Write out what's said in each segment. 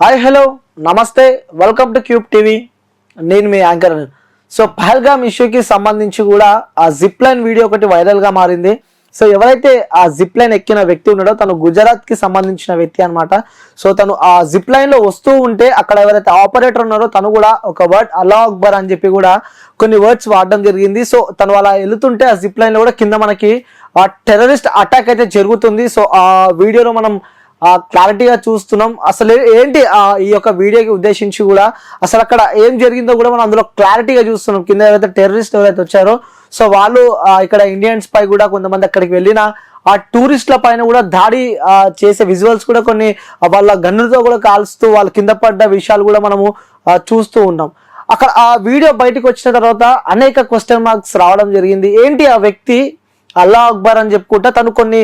Hi hello నమస్తే welcome to cube TV. నేను మీ anchor. So Pahalgam ఇష్యూకి సంబంధించి కూడా ఆ జిప్ లైన్ వీడియో ఒకటి వైరల్గా మారింది. సో ఎవరైతే ఆ జిప్ లైన్ ఎక్కిన వ్యక్తి ఉన్నాడో తను గుజరాత్కి సంబంధించిన వ్యక్తి అనమాట. సో తను ఆ జిప్ లైన్లో వస్తూ ఉంటే అక్కడ ఎవరైతే ఆపరేటర్ ఉన్నారో తను కూడా ఒక వర్డ్ అల్లాహ్ అక్బర్ అని చెప్పి కూడా కొన్ని వర్డ్స్ వాడడం జరిగింది. సో తను అలా వెళుతుంటే ఆ జిప్ లైన్లో కూడా కింద మనకి ఆ టెర్రరిస్ట్ అటాక్ అయితే జరుగుతుంది. సో ఆ వీడియోలో మనం క్లారిటీగా చూస్తున్నాం. అసలు ఏంటి ఈ యొక్క వీడియోకి ఉద్దేశించి కూడా అసలు అక్కడ ఏం జరిగిందో కూడా మనం అందులో క్లారిటీగా చూస్తున్నాం. కింద ఎవరైతే టెర్రరిస్ట్ ఎవరైతే వచ్చారో సో వాళ్ళు ఇక్కడ ఇండియన్స్ పై కూడా కొంతమంది అక్కడికి వెళ్ళిన ఆ టూరిస్టుల పైన కూడా దాడి చేసే విజువల్స్ కూడా కొన్ని వాళ్ళ గన్నులతో కూడా కాల్స్తూ వాళ్ళు కింద పడ్డ విషయాలు కూడా మనము చూస్తూ ఉన్నాం. అక్కడ ఆ వీడియో బయటకు వచ్చిన తర్వాత అనేక క్వశ్చన్ మార్క్స్ రావడం జరిగింది. ఏంటి ఆ వ్యక్తి అల్లాహ్ అక్బర్ అని చెప్పుకుంటా తను కొన్ని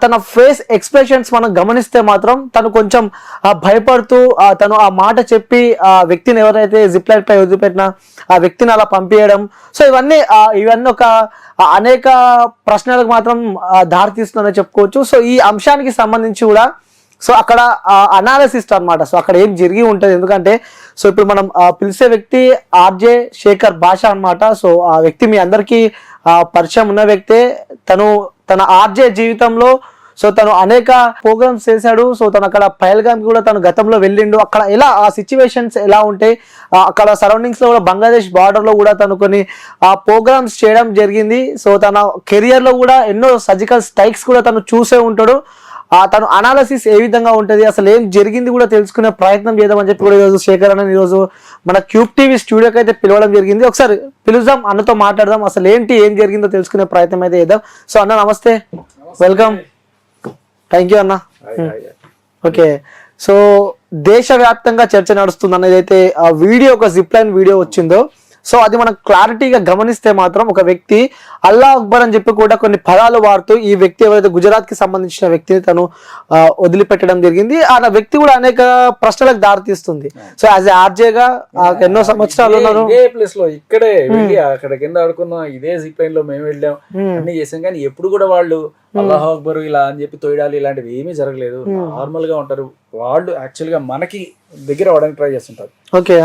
తన ఫేస్ ఎక్స్ప్రెషన్స్ మనం గమనిస్తే మాత్రం తను కొంచెం భయపడుతూ తను ఆ మాట చెప్పి ఆ వ్యక్తిని ఎవరైతే జిప్ లైన్ పై వదిలిపెట్టిన ఆ వ్యక్తిని అలా పంపించడం. సో ఇవన్నీ ఒక అనేక ప్రశ్నలకు మాత్రం దారితీస్తుందని చెప్పుకోవచ్చు. సో ఈ అంశానికి సంబంధించి కూడా సో అక్కడ అనాలిసిస్ట్ అనమాట. సో అక్కడ ఏం జరిగి ఉంటుంది, ఎందుకంటే సో ఇప్పుడు మనం పిలిచే వ్యక్తి ఆర్జే శేఖర్ భాష అనమాట. సో ఆ వ్యక్తి మీ అందరికీ పరిచయం ఉన్న వ్యక్తే. తన ఆర్జే జీవితంలో సో తను అనేక ప్రోగ్రామ్స్ చేశాడు. సో తను అక్కడ పహల్గామ్ కూడా తను గతంలో వెళ్ళిండు. అక్కడ ఎలా ఆ సిచ్యువేషన్స్ ఎలా ఉంటాయి, అక్కడ సరౌండింగ్స్ లో కూడా బంగ్లాదేశ్ బార్డర్ లో కూడా తను కొన్ని ప్రోగ్రామ్స్ చేయడం జరిగింది. సో తన కెరియర్ లో కూడా ఎన్నో సర్జికల్ స్ట్రైక్స్ కూడా తను చూసే ఉంటాడు. తను అనాలసిస్ ఏ విధంగా ఉంటుంది, అసలు ఏం జరిగింది కూడా తెలుసుకునే ప్రయత్నం చేద్దామని చెప్పి కూడా ఈరోజు శేఖర్ అన్న ఈరోజు మన క్యూబ్ టీవీ స్టూడియోకి అయితే పిలవడం జరిగింది. ఒకసారి పిలుద్దాం, అన్నతో మాట్లాడదాం, అసలు ఏం జరిగిందో తెలుసుకునే ప్రయత్నం అయితే చేద్దాం. సో అన్న నమస్తే, వెల్కమ్. థ్యాంక్ యూ అన్న. ఓకే, సో దేశవ్యాప్తంగా చర్చ నడుస్తుంది అన్నది అయితే ఆ వీడియో ఒక జిప్ లైన్ వీడియో వచ్చిందో సో అది మనం క్లారిటీగా గమనిస్తే మాత్రం ఒక వ్యక్తి అల్లాహ్ అక్బర్ అని చెప్పి కూడా కొన్ని పదాలు వాడుతూ ఈ వ్యక్తి ఎవరైతే గుజరాత్ కి సంబంధించిన వ్యక్తిని తను వదిలిపెట్టడం జరిగింది. ఆ వ్యక్తి కూడా అనేక ప్రశ్నలకు దారితీస్తుంది. సో యాజ్ ఆర్జేగా ఎన్నో సంవత్సరాలు ఉన్నారు ఇదే ప్లేస్ లో, ఇక్కడే వెళ్ళి అక్కడ కింద ఆడుకున్నాం, ఇదే జిప్ లైన్ లో మేము వెళ్ళాం, అన్ని చేసాం. కానీ ఎప్పుడు కూడా వాళ్ళు అల్లాహ్ అక్బర్ ఇలా అని చెప్పి తోయడాలు ఇలాంటివి ఏమీ జరగలేదు. నార్మల్ గా ఉంటారు వాళ్ళు. యాక్చువల్ గా మనకి దగ్గర అవడానికి ట్రై చేస్తుంటారు. Okay,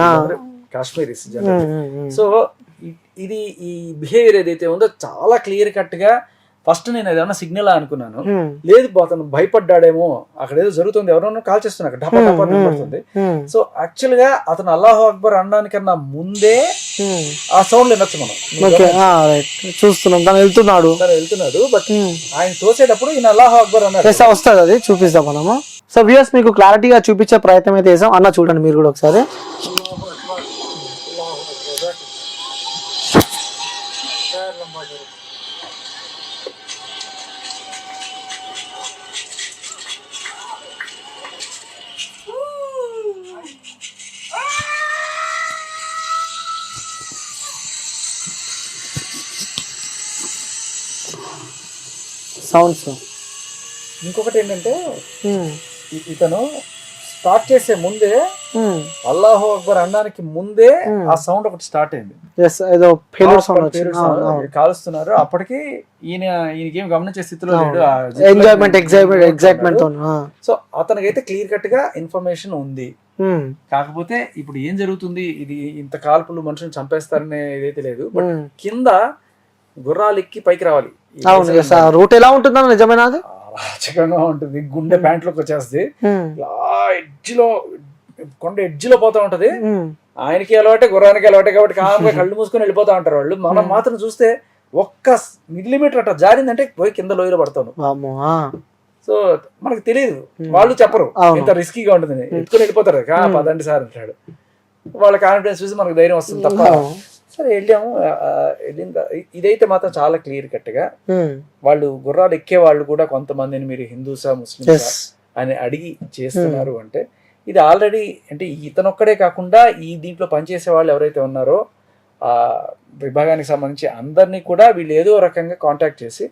Kashmiris general. సో ఇది ఈ బిహేవియర్ ఏదైతే ఉందో చాలా క్లియర్ కట్ గా ఫస్ట్ నేను ఏదైనా సిగ్నల్ అనుకున్నాను. లేదు అతను భయపడ్డాడేమో, అక్కడ ఏదో జరుగుతుంది, ఎవరైనా కాల్ చేస్తున్నా డపా డపా పడుతుంది. సో యాక్చువల్ గా అతను అల్లాహ్ అక్బర్ అనడానికన్నా ముందే ఆ సౌండ్ వినొచ్చు మనం. చూస్తున్నాం తను వెళ్తున్నాడు. బట్ ఆయన తోసేటప్పుడు ఈయన అల్లాహ్ అక్బర్ అన్నాడు. వస్తుంది, అది చూపిస్తాం మనము. సో వ్యూయర్స్ మీకు క్లారిటీగా చూపించే ప్రయత్నం అయితే చేసాం. అన్న చూడండి మీరు కూడా ఒకసారి. సౌండ్స్. ఇంకొకటి ఏంటంటే ఇతను స్టార్ట్ చేసే ముందే అల్లాహు అక్బర్ అనడానికి ముందే ఆ సౌండ్ ఒకటి స్టార్ట్ అయింది. కాలుస్తున్నారు. అప్పటికి ఈయనకేం గమనించే స్థితిలో లేడు. ఎగ్జైట్మెంట్. సో అతనికైతే క్లియర్ కట్ గా ఇన్ఫర్మేషన్ ఉంది. కాకపోతే ఇప్పుడు ఏం జరుగుతుంది, ఇది ఇంత కాల్పులు మనుషులను చంపేస్తారనే ఇదైతే లేదు. బట్ కింద గుర్రాలు ఎక్కి పైకి రావాలి. రూట్ ఎలా ఉంటుందో నిజమేనా? అరాచకంగా ఉంటుంది. గుండె ప్యాంట్ లోకి వచ్చేస్తుంది. ఎడ్జ్ లో కొండ ఎడ్జ్ లో పోతా ఉంటది. ఆయనకి అలవాటే, గుర్రానికి అలవాటే, కాబట్టి కామ్గా కళ్ళు మూసుకొని వెళ్ళిపోతా ఉంటారు వాళ్ళు. మనం మాత్రం చూస్తే ఒక్క మిల్లీమీటర్ అట్లా జారిందంటే పోయి కింద లోయలో పడతాను. సో మనకు తెలియదు, వాళ్ళు చెప్పరు ఇంత రిస్కీగా ఉంటుంది. ఎత్తుకొని వెళ్ళిపోతారు. పదండి సార్ అంటాడు. వాళ్ళ కాన్ఫిడెన్స్ చూసి మనకు ధైర్యం వస్తుంది తప్ప. సరే వెళ్ళాము. ఇదైతే మాత్రం చాలా క్లియర్ కట్ గా వాళ్ళు గుర్రాలు ఎక్కే వాళ్ళు కూడా కొంతమందిని మీరు హిందూసా ముస్లింసా అని అడిగి చేస్తున్నారు అంటే ఇది ఆల్రెడీ అంటే ఇతనొక్కడే కాకుండా ఈ దీంట్లో పనిచేసే వాళ్ళు ఎవరైతే ఉన్నారో ఆ విభాగానికి సంబంధించి అందరినీ కూడా వీళ్ళు ఏదో రకంగా కాంటాక్ట్ చేసి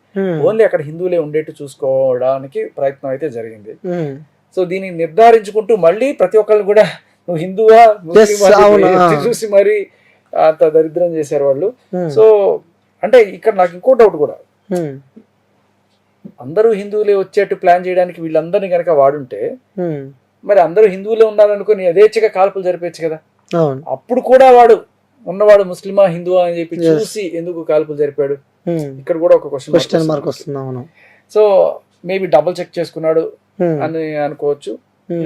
ఓన్లీ అక్కడ హిందువులే ఉండేట్టు చూసుకోవడానికి ప్రయత్నం అయితే జరిగింది. సో దీన్ని నిర్ధారించుకుంటూ మళ్ళీ ప్రతి ఒక్కళ్ళు కూడా నువ్వు హిందువా చూసి మరి అంత దరిద్రం చేశారు వాళ్ళు. సో అంటే ఇక్కడ నాకు ఇంకో డౌట్ కూడా, అందరూ హిందువులే వచ్చేట్టు ప్లాన్ చేయడానికి వీళ్ళందరినీ కనుక వాడుంటే మరి అందరూ హిందువులే ఉన్నారనుకుని యథేచ్ఛగా కాల్పులు జరిపేచ్చు కదా. అవును. అప్పుడు కూడా ఉన్నవాడు ముస్లిమా హిందువా అని చెప్పి చూసి ఎందుకు కాల్పులు జరిపాడు, ఇక్కడ కూడా ఒక క్వశ్చన్ మార్క్ వస్తుంది. అవును. సో మేబీ డబుల్ చెక్ చేసుకున్నాడు అని అనుకోవచ్చు,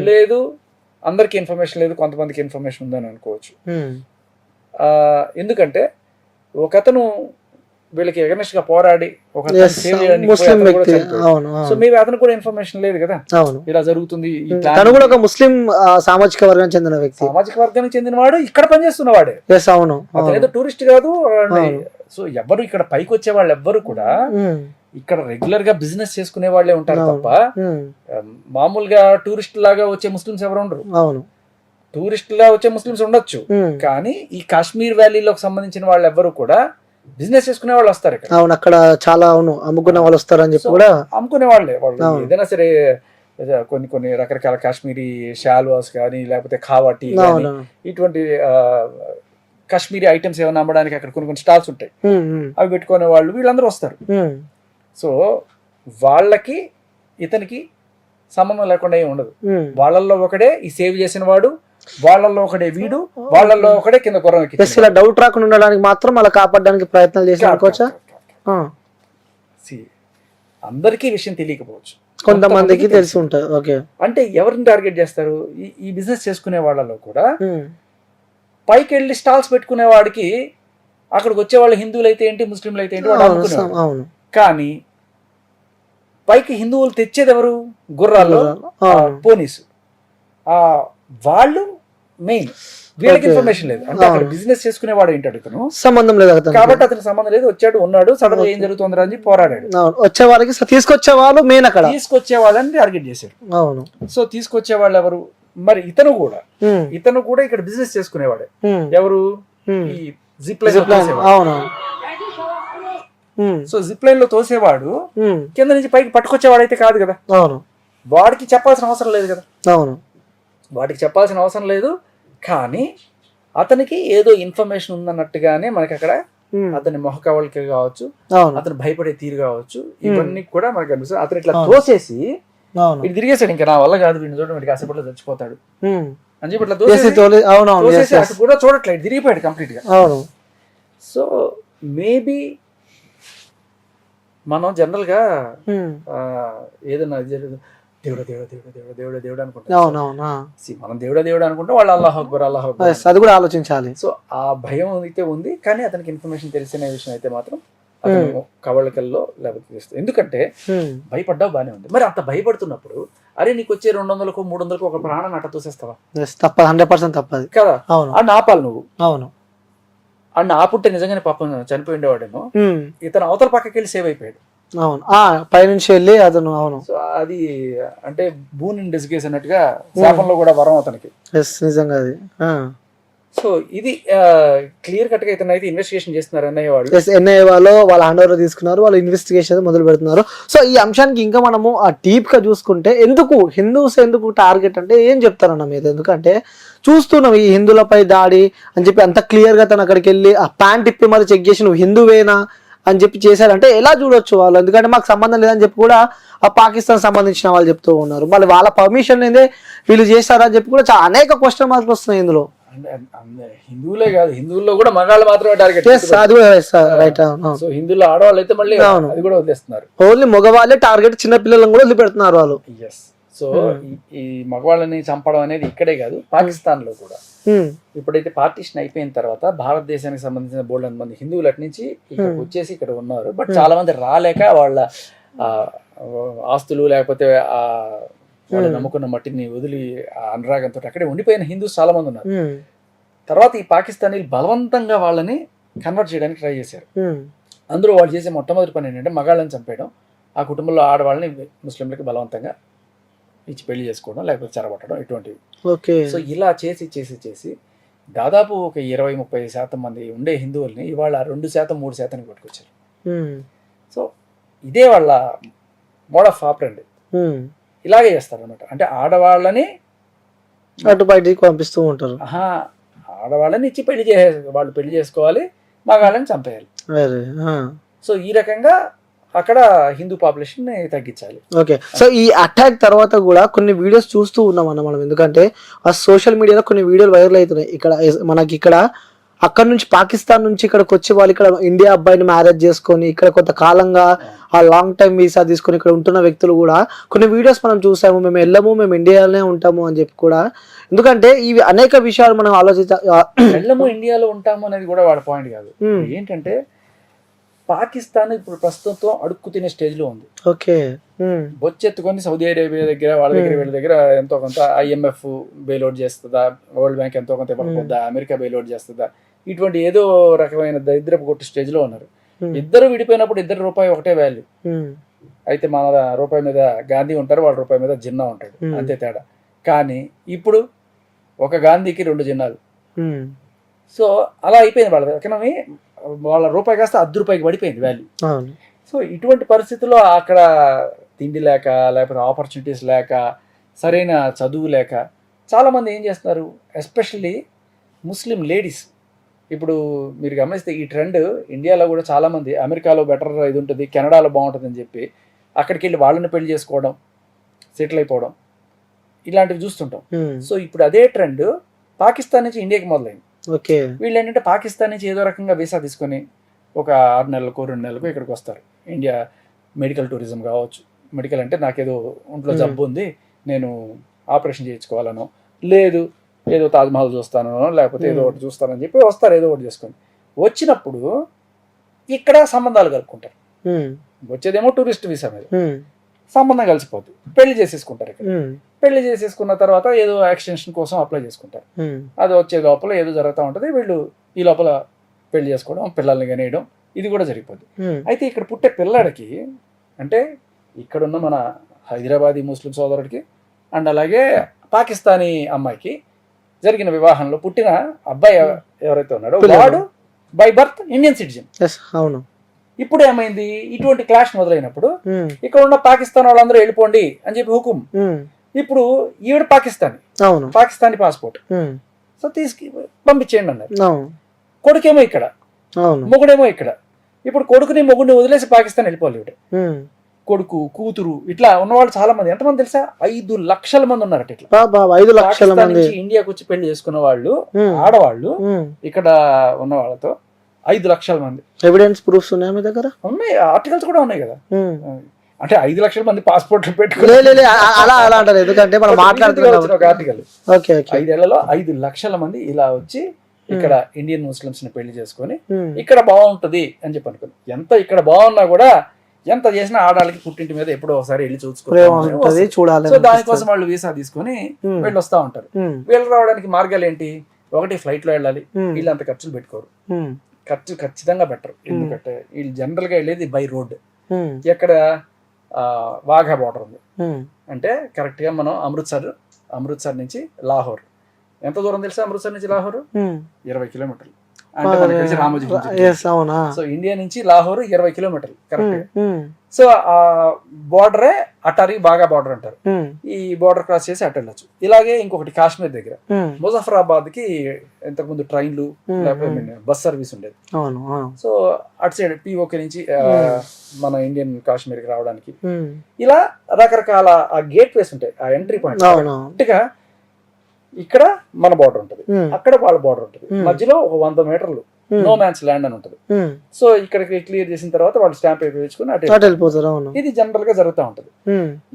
లేదు అందరికి ఇన్ఫర్మేషన్ లేదు, కొంతమందికి ఇన్ఫర్మేషన్ ఉందని అనుకోవచ్చు. ఎందుకంటే ఒకతను వీళ్ళకి ఎగనెస్ట్ గా పోరాడి సో మేబీ అతను కూడా ఇన్ఫర్మేషన్ లేదు కదా ఇలా జరుగుతుంది. తను కూడా ఒక ముస్లిం సామాజిక వర్గానికి చెందిన వ్యక్తి, సామాజిక వర్గానికి చెందిన వాడు, ఇక్కడ పనిచేస్తున్నవాడే. అవును, ఏదో టూరిస్ట్ కాదు. సో ఎవరు ఇక్కడ పైకి వచ్చే వాళ్ళు ఎవ్వరు కూడా ఇక్కడ రెగ్యులర్ గా బిజినెస్ చేసుకునే వాళ్ళే ఉంటారు తప్ప మామూలుగా టూరిస్ట్ లాగా వచ్చే ముస్లిమ్స్ ఎవరు ఉండరు. అవును, టూరిస్ట్ లా వచ్చే ముస్లిమ్స్ ఉండొచ్చు, కానీ ఈ కాశ్మీర్ వ్యాలీలోకి సంబంధించిన వాళ్ళు ఎవ్వరు కూడా బిజినెస్ చేసుకునే వాళ్ళు వస్తారు ఇక్కడ. అవును, అక్కడ చాలా అమ్ముకునే వాళ్ళు వస్తారు అని చెప్పి కూడా అమ్ముకునే వాళ్ళే వాళ్ళు. ఏదైనా సరే కొన్ని రకరకాల కాశ్మీరీ షాల్వాస్ కానీ లేకపోతే ఖావాటీ ఇటువంటి కాశ్మీరీ ఐటమ్స్ ఏమైనా అమ్మడానికి అక్కడ కొన్ని స్టాల్స్ ఉంటాయి, అవి పెట్టుకునే వాళ్ళు వీళ్ళందరూ వస్తారు. సో వాళ్ళకి ఇతనికి సంబంధం లేకుండా ఏమి ఉండదు. వాళ్ళల్లో ఒకడే ఈ సేవ్ చేసిన వాడు, వాళ్ళల్లో ఒకడే వీడు, వాళ్ళల్లో ఒకడే కింద గుర్రం. డౌట్ రాకుండా ఉండడానికి మాత్రం అలా కాపాడడానికి ప్రయత్నాలు చేసి అందరికీ విషయం తెలియకపోవచ్చు, కొంతమందికి తెలిసి ఉంటుంది. ఓకే, అంటే ఎవరిని టార్గెట్ చేస్తారు? ఈ బిజినెస్ చేసుకునే వాళ్ళలో కూడా పైకి వెళ్ళి స్టాల్స్ పెట్టుకునే వాడికి అక్కడికి వచ్చే వాళ్ళు హిందువులు అయితే ఏంటి, ముస్లింలు అయితే ఏంటి వాడు అనుకునేవాడు. కానీ పైకి హిందువులు తెచ్చేది ఎవరు? గుర్రాల్లో పోలీసు. వాళ్ళు మెయిన్, వీళ్ళకి ఇన్ఫర్మేషన్ లేదు. అంటే అక్కడ బిజినెస్ చేసుకునే వాడు ఏంటి అడుగుతాను, సంబంధం లేదు కాబట్టి అతనికి సంబంధం లేదు. వచ్చాడు, ఉన్నాడు, సడన్ గా ఏం జరుగుతుంది అని పోరాడాడు. వచ్చే వాళ్ళకి తీసుకొచ్చే వాళ్ళు మెయిన్, అక్కడ తీసుకొచ్చే వాళ్ళని టార్గెట్ చేశాడు. అవును. సో తీసుకొచ్చే వాళ్ళు ఎవరు? మరి ఇతను కూడా ఇక్కడ బిజినెస్ చేసుకునేవాడే. ఎవరు? ఈ జిప్ లైన్. అవును. సో జిప్ లైన్ లో తోసేవాడు కింద నుంచి పైకి పట్టుకొచ్చేవాడు అయితే కాదు కదా. అవును. వాడికి చెప్పాల్సిన అవసరం లేదు కదా. అవును, వాటికి చెప్పాల్సిన అవసరం లేదు. కానీ అతనికి ఏదో ఇన్ఫర్మేషన్ ఉందన్నట్టుగానే మనకి అక్కడ అతని మొహకవళిక కావచ్చు, అతను భయపడే తీరు కావచ్చు, ఇవన్నీ కూడా మనకి అనిపిస్తుంది. అతను ఇట్లా తోసేసి ఇటు తిరిగేసాడు, ఇంకా నా వల్ల కాదు వీడిని చూడడం, వీడికి కాసేపట్లో చచ్చిపోతాడు అని చెప్పి ఇట్లా తోసేసి అటు కూడా చూడట్లేదు, తిరిగిపోయాడు కంప్లీట్ గా. సో మేబీ మనం జనరల్ గా ఏదన్నా దేవుడు దేవుడు దేవుడు దేవుడు దేవుడు దేవుడు అనుకుంటాం. మనం దేవుడు అనుకుంటాం, వాళ్ళు అల్లాహ్ అక్బర్ అల్లాహ్ అక్బర్, అది కూడా ఆలోచించాలి. సో ఆ భయం అయితే ఉంది, కానీ అతనికి ఇన్ఫర్మేషన్ తెలిసిన విషయం అయితే మాత్రం అతను కవళికల్లో లేకపోతే, ఎందుకంటే భయపడ్డావు బానే ఉంది. మరి అంత భయపడుతున్నప్పుడు అరే నీకు వచ్చే 200కు 300కు ఒక ప్రాణాన్ని అట్ట తోసేస్తావా? తప్పదు, 100% తప్పదు కదా. అన్న ఆపాలి నువ్వు. అవును, అన్న ఆపుంటే నిజంగానే పాపం చనిపోయి ఉండేవాడేమో. ఇతను అవతల పక్కకి వెళ్ళి సేవ్ అయిపోయాడు. అవును, పైనుంచి వెళ్ళి అతను. అవును. సో అది అంటే బూన్ ఇన్ డిస్గేస్ అన్నట్టుగా శాపంలో కూడా వరం అతనికి. నిజంగా అది. సో ఇది క్లియర్ కట్ గా ఇతను అయితే ఇన్వెస్టిగేషన్ చేస్తున్నారు ఎన్ఐఏ వాళ్ళు. ఎన్ఐఏ వాళ్ళు వాళ్ళ హ్యాండ్ ఓవర్ తీసుకున్నారు, వాళ్ళు ఇన్వెస్టిగేషన్ మొదలు పెడుతున్నారు. సో ఈ అంశానికి ఇంకా మనము ఆ డీప్ గా చూసుకుంటే, ఎందుకు హిందూస్ ఎందుకు టార్గెట్ అంటే ఏం చెప్తారన్న మీద? ఎందుకంటే చూస్తున్నాం ఈ హిందువులపై దాడి అని చెప్పి అంత క్లియర్ గా తను అక్కడికి వెళ్ళి ఆ ప్యాంట్ ఇప్పి మరి చెక్ చేసి నువ్వు హిందువేనా అని చెప్పి చేశారంటే ఎలా చూడొచ్చు వాళ్ళు? ఎందుకంటే మాకు సంబంధం లేదని చెప్పి కూడా ఆ పాకిస్తాన్ సంబంధించిన వాళ్ళు చెప్తూ ఉన్నారు. మళ్ళీ వాళ్ళ పర్మిషన్ లేదే వీళ్ళు చేస్తారని చెప్పి కూడా చాలా అనేక క్వశ్చన్ మార్క్స్ వస్తున్నాయి ఇందులో. హిందువులే కాదు, హిందువుల్లో కూడా మగాళ్ళు మాత్రమే టార్గెట్. సో హిందువుల్లో ఆడవాళ్ళు అయితే మళ్ళీ అది కూడా వదిలేస్తున్నారు. ఓన్లీ మగవాళ్ళే టార్గెట్, చిన్న పిల్లలను కూడా వదిలిపెడుతున్నారు వాళ్ళు. సో ఈ మగవాళ్ళని చంపడం అనేది ఇక్కడే కాదు, పాకిస్తాన్ లో కూడా ఇప్పుడైతే పార్టీషన్ అయిపోయిన తర్వాత భారతదేశానికి సంబంధించిన బోల్డ్ మంది హిందువులు అటు నుంచి ఇక్కడికి వచ్చేసి ఇక్కడ ఉన్నారు. బట్ చాలా మంది రాలేక వాళ్ళ ఆస్తులు లేకపోతే ఆ వాళ్ళు నమ్ముకున్న మట్టిని వదిలి అనురాగంతో అక్కడే ఉండిపోయిన హిందూస్ చాలా మంది ఉన్నారు. తర్వాత ఈ పాకిస్తానీలు బలవంతంగా వాళ్ళని కన్వర్ట్ చేయడానికి ట్రై చేశారు. అందులో వాళ్ళు చేసే మొట్టమొదటి పని ఏంటంటే మగాళ్ళని చంపేయడం, ఆ కుటుంబంలో ఆడవాళ్ళని ముస్లింలకి బలవంతంగా ఇచ్చి పెళ్లి చేసుకోవడం లేకపోతే చెరబట్టడం, ఇటువంటివి. సో ఇలా చేసి చేసి చేసి దాదాపు ఒక 20-30% మంది ఉండే హిందువుల్ని ఇవాళ 2%, 3% పట్టుకొచ్చారు. సో ఇదే వాళ్ళ మోడ్ ఆఫ్ ఆపరెండి. ఇలాగే చేస్తారు అనమాట. అంటే ఆడవాళ్ళని అటు బయటికి పంపిస్తూ ఉంటారు. ఆడవాళ్ళని ఇచ్చి వాళ్ళు పెళ్లి చేసుకోవాలి, మగాళ్ళని చంపేయాలి. సో ఈ రకంగా అక్కడ హిందూ పాపులేషన్ ని తగ్గించాలి. ఓకే, సో ఈ అటాక్ తర్వాత కూడా కొన్ని వీడియోస్ చూస్తూ ఉన్నాం అన్న మనం, ఎందుకంటే ఆ సోషల్ మీడియాలో కొన్ని వీడియోలు వైరల్ అవుతున్నాయి. ఇక్కడ మనకి ఇక్కడ అక్కడ నుంచి పాకిస్తాన్ నుంచి ఇక్కడికి వచ్చి వాళ్ళు ఇక్కడ ఇండియా అబ్బాయిని మ్యారేజ్ చేసుకొని ఇక్కడ కొంతకాలంగా ఆ లాంగ్ టైం వీసా తీసుకొని ఇక్కడ ఉంటున్న వ్యక్తులు కూడా కొన్ని వీడియోస్ మనం చూసాము. మేము వెళ్ళము, మేము ఇండియాలోనే ఉంటాము అని చెప్పి కూడా. ఎందుకంటే ఇవి అనేక విషయాలు మనం వెళ్ళము ఇండియాలో ఉంటాము అనేది కూడా వాడి పాయింట్ కాదు. ఏంటంటే పాకిస్తాన్ ఇప్పుడు ప్రస్తుతం అడుక్కు తినే స్టేజ్ లో ఉంది. ఓకే, బొచ్చెత్తుకొని సౌదీ అరేబియా దగ్గర వాళ్ళ దగ్గర వీళ్ళ దగ్గర ఎంతో కొంత IMF బెయిల్అవుట్ చేస్తుందా, వరల్డ్ బ్యాంక్ ఎంతో కొంత ఇవ్వకపోద్దా, అమెరికా బెయిల్అవుట్ చేస్తుందా, ఇటువంటి ఏదో రకమైన దరిద్రపు కొట్టు స్టేజ్ లో ఉన్నారు. ఇద్దరు విడిపోయినప్పుడు ఇద్దరు రూపాయి ఒకటే వాల్యూ. అయితే మన రూపాయి మీద గాంధీ ఉంటారు, వాళ్ళ రూపాయి మీద జిన్నా ఉంటాడు, అంతే తేడా. కానీ ఇప్పుడు ఒక గాంధీకి 2 జిన్నాలు. సో అలా అయిపోయింది వాళ్ళ ఎకనమీ. వాళ్ళ రూపాయి కాస్త ₹10 పడిపోయింది వాల్యూ. సో ఇటువంటి పరిస్థితుల్లో అక్కడ తిండి లేక, లేకపోతే ఆపర్చునిటీస్ లేక, సరైన చదువు లేక చాలామంది ఏం చేస్తున్నారు, ఎస్పెషల్లీ ముస్లిం లేడీస్. ఇప్పుడు మీరు గమనిస్తే ఈ ట్రెండ్ ఇండియాలో కూడా చాలామంది అమెరికాలో బెటర్ ఇది ఉంటుంది, కెనడాలో బాగుంటుంది అని చెప్పి అక్కడికి వెళ్ళి వాళ్ళని పెళ్లి చేసుకోవడం, సెటిల్ అయిపోవడం, ఇలాంటివి చూస్తుంటాం. సో ఇప్పుడు అదే ట్రెండ్ పాకిస్తాన్ నుంచి ఇండియాకి మొదలైంది. ఓకే, వీళ్ళు ఏంటంటే పాకిస్తాన్ నుంచి ఏదో రకంగా వీసా తీసుకొని ఒక 6 నెలలకు 2 నెలలకు ఇక్కడికి వస్తారు. ఇండియా మెడికల్ టూరిజం కావచ్చు. మెడికల్ అంటే నాకేదో ఒంట్లో జబ్బు ఉంది, నేను ఆపరేషన్ చేయించుకోవాలనో, లేదు ఏదో తాజ్మహల్ చూస్తానో, లేకపోతే ఏదో ఒకటి చూస్తానని చెప్పి వస్తారు, ఏదో ఒకటి చేసుకొని. వచ్చినప్పుడు ఇక్కడ సంబంధాలు కలుపుకుంటారు. వచ్చేదేమో టూరిస్ట్ వీసా మీద, సంబంధం కలిసిపోతుంది, పెళ్లి చేసేసుకుంటారు. ఇక్కడ పెళ్లి చేసేసుకున్న తర్వాత ఏదో ఎక్స్టెన్షన్ కోసం అప్లై చేసుకుంటారు. అది వచ్చే లోపల ఏదో జరుగుతూ ఉంటుంది. వీళ్ళు ఈ లోపల పెళ్లి చేసుకోవడం, పిల్లల్ని కనేయడం, ఇది కూడా జరిగిపోద్ది. అయితే ఇక్కడ పుట్టే పిల్లాడికి, అంటే ఇక్కడున్న మన హైదరాబాదీ ముస్లిం సోదరుడికి అండ్ అలాగే పాకిస్తానీ అమ్మాయికి జరిగిన వివాహంలో పుట్టిన అబ్బాయి ఎవరైతే ఉన్నాడో వాడు బై బర్త్ ఇండియన్ సిటిజన్. అవును. ఇప్పుడు ఏమైంది, ఇటువంటి క్లాష్ మొదలైనప్పుడు ఇక్కడ ఉన్న పాకిస్తాన్ వాళ్ళందరూ వెళ్ళిపోండి అని చెప్పి హుకుం. ఇప్పుడు ఈవిడ పాకిస్తానీ పాస్పోర్ట్, సో తీసుకు పంపించేయండి అన్నారు. కొడుకేమో ఇక్కడ, మొగుడేమో ఇక్కడ. ఇప్పుడు కొడుకుని మొగుడిని వదిలేసి పాకిస్తాన్ వెళ్ళిపోవాలి. ఈవిడ కొడుకు, కూతురు, ఇట్లా ఉన్నవాళ్ళు చాలా మంది. ఎంతమంది తెలుసా, 5 లక్షల మంది ఉన్నారట. ఇట్లా 5 లక్షల మంది ఇండియాకి వచ్చి పెళ్లి చేసుకున్న వాళ్ళు, ఆడవాళ్ళు ఇక్కడ ఉన్న వాళ్ళతో 5 లక్షల మంది. ఎవిడెన్స్ ప్రూఫ్స్ ఉన్నాయా మీ దగ్గర? ఉన్నాయి, ఆర్టికల్స్ కూడా ఉన్నాయి కదా. అంటే 5 లక్షల మంది పాస్పోర్ట్ పెట్టుకుని అలా అంటారు, ఎందుకంటే మనం మాట్లాడుతున్నాం ఒక ఆర్టికల్. 5 ఏళ్లలో 5 లక్షల మంది ఇలా వచ్చి ఇక్కడ ఇండియన్ ముస్లిమ్స్ ని పెళ్లి చేసుకొని ఇక్కడ బాగుంటది అని చెప్పి అనుకుని. ఎంత ఇక్కడ బాగున్నా కూడా ఎంత చేసినా ఆడాలకి పుట్టింటి మీద ఎప్పుడో ఒకసారి వెళ్ళి చూడాలి. సో దానికోసం వాళ్ళు వీసా తీసుకొని వీళ్ళు వస్తా ఉంటారు. వీళ్ళు రావడానికి మార్గాలు ఏంటి, ఒకటి ఫ్లైట్ లో వెళ్ళాలి. వీళ్ళు అంత ఖర్చులు పెట్టుకోరు, ఖర్చు ఖచ్చితంగా పెట్టరు. ఎందుకంటే వీళ్ళు జనరల్ గా వెళ్ళేది బై రోడ్. ఎక్కడ వాఘా బార్డర్ ఉంది అంటే కరెక్ట్ గా మనం అమృత్సర్ నుంచి లాహోర్, ఎంత దూరం తెలుసా అమృత్సర్ నుంచి లాహోర్? 20 కిలోమీటర్లు. అంటే మనకి తెలిసి రామోజీ. సో ఇండియా నుంచి లాహోర్ 20 కిలోమీటర్లు కరెక్ట్. సో ఆ బోర్డరే అటారీ బాగా బార్డర్ అంటారు. ఈ బోర్డర్ క్రాస్ చేసి అటు వెళ్ళొచ్చు. ఇలాగే ఇంకొకటి కాశ్మీర్ దగ్గర ముజఫరాబాద్ కి ఇంతకు ముందు ట్రైన్లు లేకపోతే బస్ సర్వీస్ ఉండేది. సో అటు సైడ్ POK నుంచి మన ఇండియన్ కాశ్మీర్ కి రావడానికి ఇలా రకరకాల ఆ గేట్ వేస్ ఉంటాయి, ఆ ఎంట్రీ పాయింట్. కరెక్ట్గా ఇక్కడ మన బార్డర్ ఉంటుంది, అక్కడ వాళ్ళ బార్డర్ ఉంటుంది, మధ్యలో ఒక 100 మీటర్లు నో మ్యాన్స్ ల్యాండ్ అని ఉంటుంది. సో ఇక్కడికి క్లియర్ చేసిన తర్వాత వాళ్ళు స్టాంప్ వేయించుకుని అటు వెళ్ళిపోతారు. ఇది జనరల్ గా జరుగుతూ ఉంటది.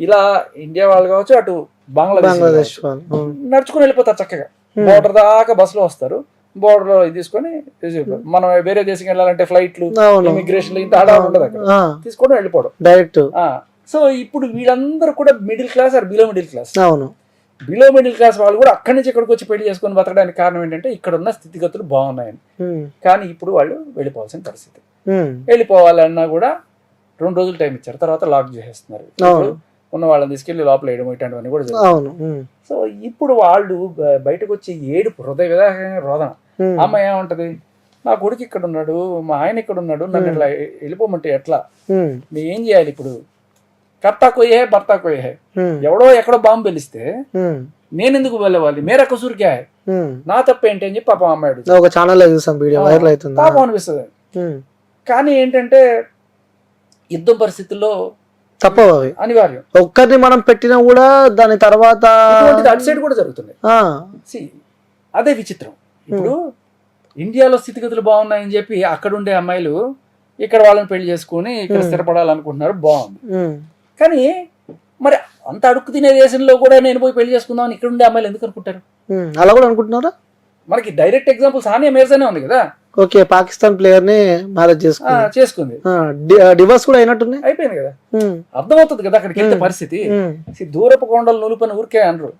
ఇలా ఇండియా వాళ్ళు కావచ్చు, అటు బంగ్లాదేశ్ నడుచుకుని వెళ్ళిపోతారు చక్కగా. బోర్డర్ దాకా బస్సులో వస్తారు, బోర్డర్ లో ఇది తీసుకొని మనం వేరే దేశం వెళ్ళాలంటే ఫ్లైట్లు, ఇమిగ్రేషన్ ఇంత ఆడా ఉండదు, అక్కడ తీసుకోవడం వెళ్ళిపోవడం డైరెక్ట్. సో ఇప్పుడు వీళ్ళందరూ కూడా middle class or below middle class. Below middle class వాళ్ళు కూడా అక్కడి నుంచి ఇక్కడికి వచ్చి పెళ్లి చేసుకొని బతకడానికి కారణం ఏంటంటే ఇక్కడ ఉన్న స్థితిగతులు బాగున్నాయని. కానీ ఇప్పుడు వాళ్ళు వెళ్ళిపోవాల్సిన పరిస్థితి. వెళ్ళిపోవాలన్నా కూడా 2 రోజులు టైం ఇచ్చారు, తర్వాత లాక్ చేసేస్తున్నారు. ఉన్న వాళ్ళని తీసుకెళ్లి లోపల వేయడం ఇట్లాంటివన్నీ కూడా జరుగుతుంది. సో ఇప్పుడు వాళ్ళు బయటకు వచ్చి ఏడుపు, హృదయ విదారకమైన రోదన. అమ్మాయి ఏమంటది, నా కొడుకు ఇక్కడ ఉన్నాడు, మా ఆయన ఇక్కడ ఉన్నాడు, నన్ను ఇట్లా వెళ్ళిపోమంటే ఎట్లా, మేము ఏం చేయాలి ఇప్పుడు? కర్తా కోయే భర్తా కోయే, ఎవడో ఎక్కడో బాంబు పెలిస్తే నేనెందుకు వెళ్ళవాలి, మేర కసూరికే, నా తప్పేంటి అని చెప్పి పాపం అమ్మాయి ఒక ఛానల్ చూసాం, వీడియో వైరల్ అవుతుంది, పాపం అనిపిస్తుంది. కానీ ఏంటంటే యుద్ధం పరిస్థితుల్లో తప్పవు అవి, అనివార్యం. ఒక్కరిని మనం పెట్టినా కూడా దాని తర్వాత ఇటువంటిది అటు సైడ్ కూడా జరుగుతుంది. See, అదే విచిత్రం. ఇప్పుడు ఇండియాలో స్థితిగతులు బాగున్నాయని చెప్పి అక్కడ ఉండే అమ్మాయిలు ఇక్కడ వాళ్ళని పెళ్లి చేసుకుని ఇక్కడ స్థిరపడాలనుకుంటున్నారు, బాగుంది. కానీ మరి అంత అడుక్కు తినే దేశంలో కూడా నేను పోయి పెళ్లి చేసుకుందామని ఇక్కడ ఉండే అమ్మాయిలు ఎందుకు అనుకుంటారు? అలా కూడా అనుకుంటున్నారా? మనకి డైరెక్ట్ ఎగ్జాంపుల్ సానియా మీర్జానే ఉంది కదా. ఓకే, పాకిస్తాన్ ప్లేయర్ ని మ్యారేజ్ చేసుకుంది, డివోర్స్ కూడా అయినట్టుంది, అయిపోయింది కదా. అర్థమవుతుంది కదా అక్కడికి వెళ్తే పరిస్థితి. దూరపు కొండలు నులుపని ఊరికే అనరు.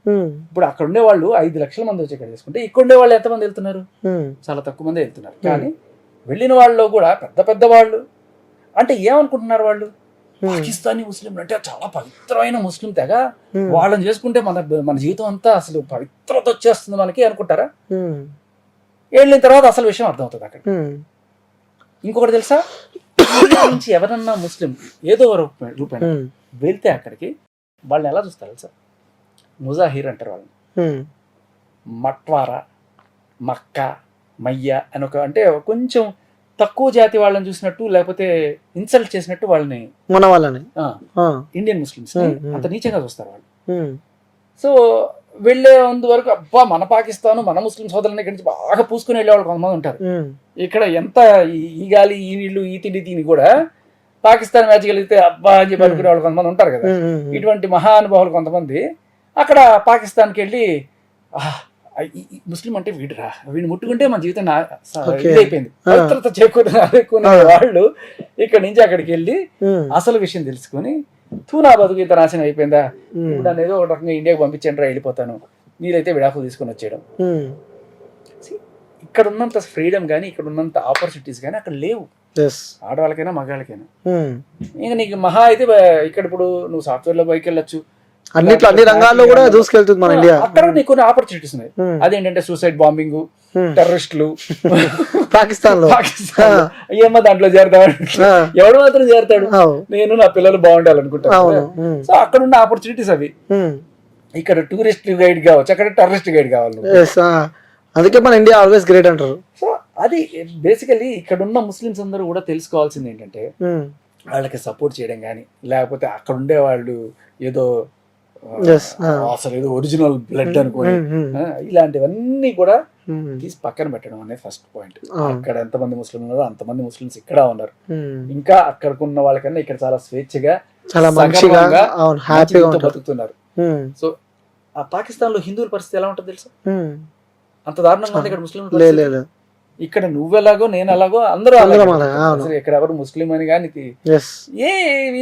ఇప్పుడు అక్కడ ఉండే వాళ్ళు 5 లక్షల మంది వచ్చి ఇక్కడ చేసుకుంటే ఇక్కడ ఉండే వాళ్ళు ఎంతమంది వెళ్తున్నారు? చాలా తక్కువ మంది వెళ్తున్నారు. కానీ వెళ్ళిన వాళ్ళలో కూడా పెద్ద పెద్ద వాళ్ళు అంటే ఏమనుకుంటున్నారు వాళ్ళు, పాకిస్తానీ ముస్లింలు అంటే చాలా పవిత్రమైన ముస్లిం తెగ, వాళ్ళని చేసుకుంటే మన జీవితం అంతా అసలు పవిత్రత వచ్చేస్తుంది మనకి అనుకుంటారా? వెళ్ళిన తర్వాత అసలు విషయం అర్థమవుతుంది అక్కడ. ఇంకొకటి తెలుసా, ఇండియా నుంచి ఎవరన్నా ముస్లిం ఏదో రూపాయి వెళ్తే అక్కడికి వాళ్ళని ఎలా చూస్తారు తెలుసా? ముజాహిర్ అంటారు వాళ్ళని. మట్వారా, మక్క, మయ్య అని ఒక అంటే కొంచెం తక్కువ జాతి వాళ్ళని చూసినట్టు, లేకపోతే ఇన్సల్ట్ చేసినట్టు వాళ్ళని, మన వాళ్ళని, ఇండియన్ ముస్లిమ్స్ అంత నీచంగా చూస్తారు వాళ్ళు. సో వెళ్ళే వరకు అబ్బా మన పాకిస్తాన్ మన ముస్లిం సోదరులని ఇక్కడి నుంచి బాగా పూసుకుని వెళ్ళే వాళ్ళు కొంతమంది ఉంటారు. ఇక్కడ ఎంత ఈ గాలి ఈ నీళ్లు ఈ తిండి తిని కూడా పాకిస్తాన్ మ్యాచ్ గెలిగితే అబ్బా అని చెప్పి అనుకునే వాళ్ళు కొంతమంది ఉంటారు కదా. ఇటువంటి మహానుభావులు కొంతమంది అక్కడ పాకిస్తాన్కి వెళ్ళి ముస్లిం అంటే వీడురా, వీడిని ముట్టుకుంటే మన జీవితం ఇదైపోయింది, పవిత్రత చేకూరుకునే వాళ్ళు ఇక్కడ నుంచి అక్కడికి వెళ్ళి అసలు విషయం తెలుసుకుని తూనా బతుకు ఇంత నాశనం అయిపోయిందా, ఇప్పుడు నన్ను ఏదో ఒక రకంగా ఇండియాకి పంపించండి రా వెళ్ళిపోతాను, మీరైతే విడాకులు తీసుకొని వచ్చేయడం. ఇక్కడ ఉన్నంత ఫ్రీడమ్ కానీ ఇక్కడ ఉన్నంత ఆపర్చునిటీస్ కానీ అక్కడ లేవు, ఆడవాళ్ళకైనా మగాళ్ళకైనా. ఇంకా నీకు మహా అయితే ఇక్కడ ఇప్పుడు నువ్వు సాఫ్ట్వేర్ లో పైకి వెళ్ళొచ్చు, అన్ని రంగాల్లో కూడా దూసుకెళ్తుంది మన ఇండియా. అక్కడ నీకు కొన్ని ఆపర్చునిటీస్ ఉన్నాయి. అదేంటంటే సూసైడ్ బాంబింగ్, టెర్రరిస్టులు పాకిస్తాన్ లో ఏమో దాంట్లో చేరతాడు, ఎవడు మాత్రం చేరతాడు, నేను నా పిల్లలు బాగుండాలనుకుంటాను. సో అక్కడ ఉన్న ఆపర్చునిటీస్ అవి. ఇక్కడ టూరిస్ట్ గైడ్ కావచ్చు, అక్కడ టెర్రరిస్ట్ గైడ్ కావాలి. అందుకే మన ఇండియా ఆల్వేస్ గ్రేట్ అంటారు. సో అది బేసికలీ ఇక్కడ ఉన్న ముస్లిమ్స్ అందరూ కూడా తెలుసుకోవాల్సింది ఏంటంటే వాళ్ళకి సపోర్ట్ చేయడం కానీ, లేకపోతే అక్కడ ఉండే వాళ్ళు ఏదో అసలు ఏదో ఒరిజినల్ బ్లడ్ అనుకోని ఇలాంటివన్నీ కూడా తీసి పక్కన పెట్టడం అనేది ఫస్ట్ పాయింట్. అక్కడ ఎంతమంది ముస్లిం ఉన్నారో అంతమంది ముస్లిమ్స్ ఇక్కడ ఉన్నారు. ఇంకా అక్కడికి ఉన్న వాళ్ళకన్నా ఇక్కడ చాలా స్వేచ్ఛగా చాలా మంచిగా బతుకుతున్నారు. సో ఆ పాకిస్తాన్ లో హిందువుల పరిస్థితి ఎలా ఉంటుంది తెలుసా? అంత దారుణంగా ఉంది ఇక్కడ ముస్లిం. ఇక్కడ నువ్వెలాగో నేను అలాగో అందరూ ఇక్కడ ఎవరు ముస్లిం అని కానీ ఏ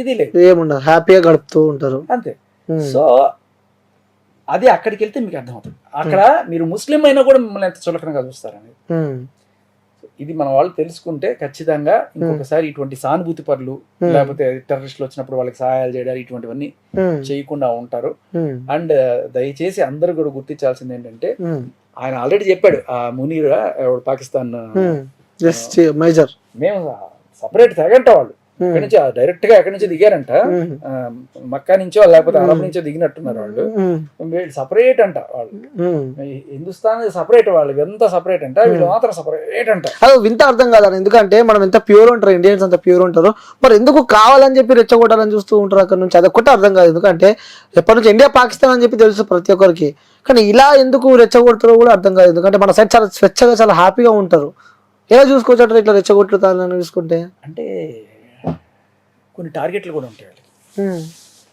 ఇది లేదు, ఏముండదు, హ్యాపీగా గడుపుతూ ఉంటారు అంతే. సో అది అక్కడికి వెళ్తే మీకు అర్థమవుతుంది. అక్కడ మీరు ముస్లిం అయినా కూడా మిమ్మల్ని ఎంత చులకనగా చూస్తారని. ఇది మన వాళ్ళు తెలుసుకుంటే ఖచ్చితంగా ఇంకొకసారి ఇటువంటి సానుభూతి పరులు లేకపోతే టెర్రరిస్టులు వచ్చినప్పుడు వాళ్ళకి సహాయాలు చేయడాలు ఇటువంటివన్నీ చేయకుండా ఉంటారు. అండ్ దయచేసి అందరూ కూడా గుర్తించాల్సింది ఏంటంటే ఆయన ఆల్రెడీ చెప్పాడు, ఆ మునీర్ పాకిస్తాన్ మేజర్, మేము సపరేట్ తెగంట వాళ్ళు ఇక్కడ నుంచి డైరెక్ట్ గా ఎక్కడి నుంచి దిగారంట, మక్కా నుంచో లేకపోతే అరబ్ నుంచో దిగినట్టున్నారు వాళ్ళు. సపరేట్ అంట వాళ్ళు, హిందుస్థాన్ సపరేట్, వాళ్ళు ఎంత సపరేట్ అంట, వీళ్ళు మాత్రం సపరేట్ అంట. అది వింత అర్థం కాదు. ఎందుకంటే మనం ఎంత ప్యూర్ ఉంటారు, ఇండియన్స్ అంత ప్యూర్ ఉంటారు, మరి ఎందుకు కావాలని చెప్పి రెచ్చగొట్టాలని చూస్తూ ఉంటారు అక్కడ నుంచి, అది ఒక్కటే అర్థం కాదు. ఎందుకంటే ఎప్పటి నుంచి ఇండియా పాకిస్తాన్ అని చెప్పి తెలుసు ప్రతి ఒక్కరికి, కానీ ఇలా ఎందుకు రెచ్చగొడతారో కూడా అర్థం కాదు. ఎందుకంటే మన సైడ్ చాలా స్వచ్ఛగా చాలా హ్యాపీగా ఉంటారు. ఎలా చూసుకోవచ్చు ఇట్లా రెచ్చగొట్టుతారని చూసుకుంటే? అంటే కొన్ని టార్గెట్లు కూడా ఉంటాయి వాళ్ళకి.